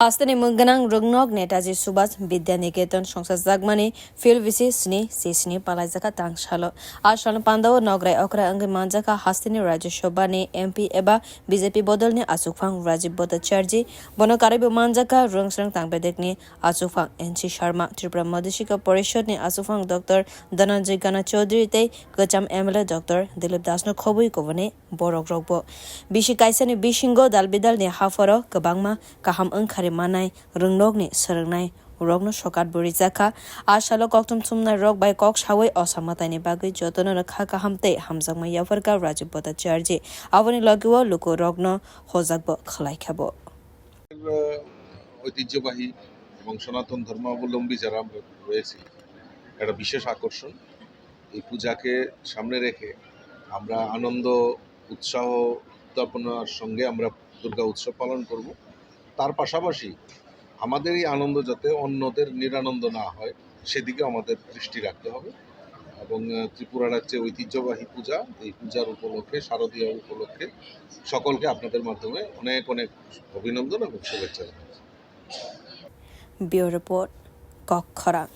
Astani Munganang Rungnok Netaji Subas Vidyaniketan Songsa Zagmani Phil Visi Sni Sisni Palazaka Tang Shalo Ashan Pandao Nograi Okra Angi Manjaka Hastini Rajya Shobani MP Eba BJP Bodolni Asufang Rajib Bhattacharjee Bonokaribu Manjaka Rungsrang Tangbedekni Asufang NC Sharma Tripura Madhishika Porishadni Asufang Dr. Dhananjay Gana Chaudhary Te Kacham MLA Dr. Dilip Dasno Khobui Kovane Borok Rokbo Bishi Kaisani Bishingo Dalbidal ni Haforo Kabangma Kaham Angkari Manai Rungnokni Sarangnai Rogno Shokat Burizaka Ashalo Koktum Sumna Rog by Kok Shawe Osamatani Bagi Jotona Kaka Hamte Hamzangma Yavarka Rajib Bhattacharjee Avani Laguwa Luko Rogno Hozakbo Khalaikabo ঐতিহ্যবাহী এবং সনাতন ধর্মাবলম্বী যারা রয়েছে একটা বিশেষ আকর্ষণ এই পূজাকে সামনে রেখে আমরা আনন্দ উৎসাহ উদ্দীপনার সঙ্গে আমরা দুর্গা উৎসব পালন করব তার পাশাপাশি আমাদের এই আনন্দ যাতে অন্যদের নিরানন্দ না হয় সেদিকে আমাদের দৃষ্টি রাখতে হবে এবং ত্রিপুরা রাজ্যে ঐতিহ্যবাহী পূজা এই পূজার উপলক্ষে শারদীয় উপলক্ষে সকলকে আপনাদের মাধ্যমে অনেক অনেক অভিনন্দন এবং শুভেচ্ছা জানাচ্ছি। Bureau Report Kok Khorang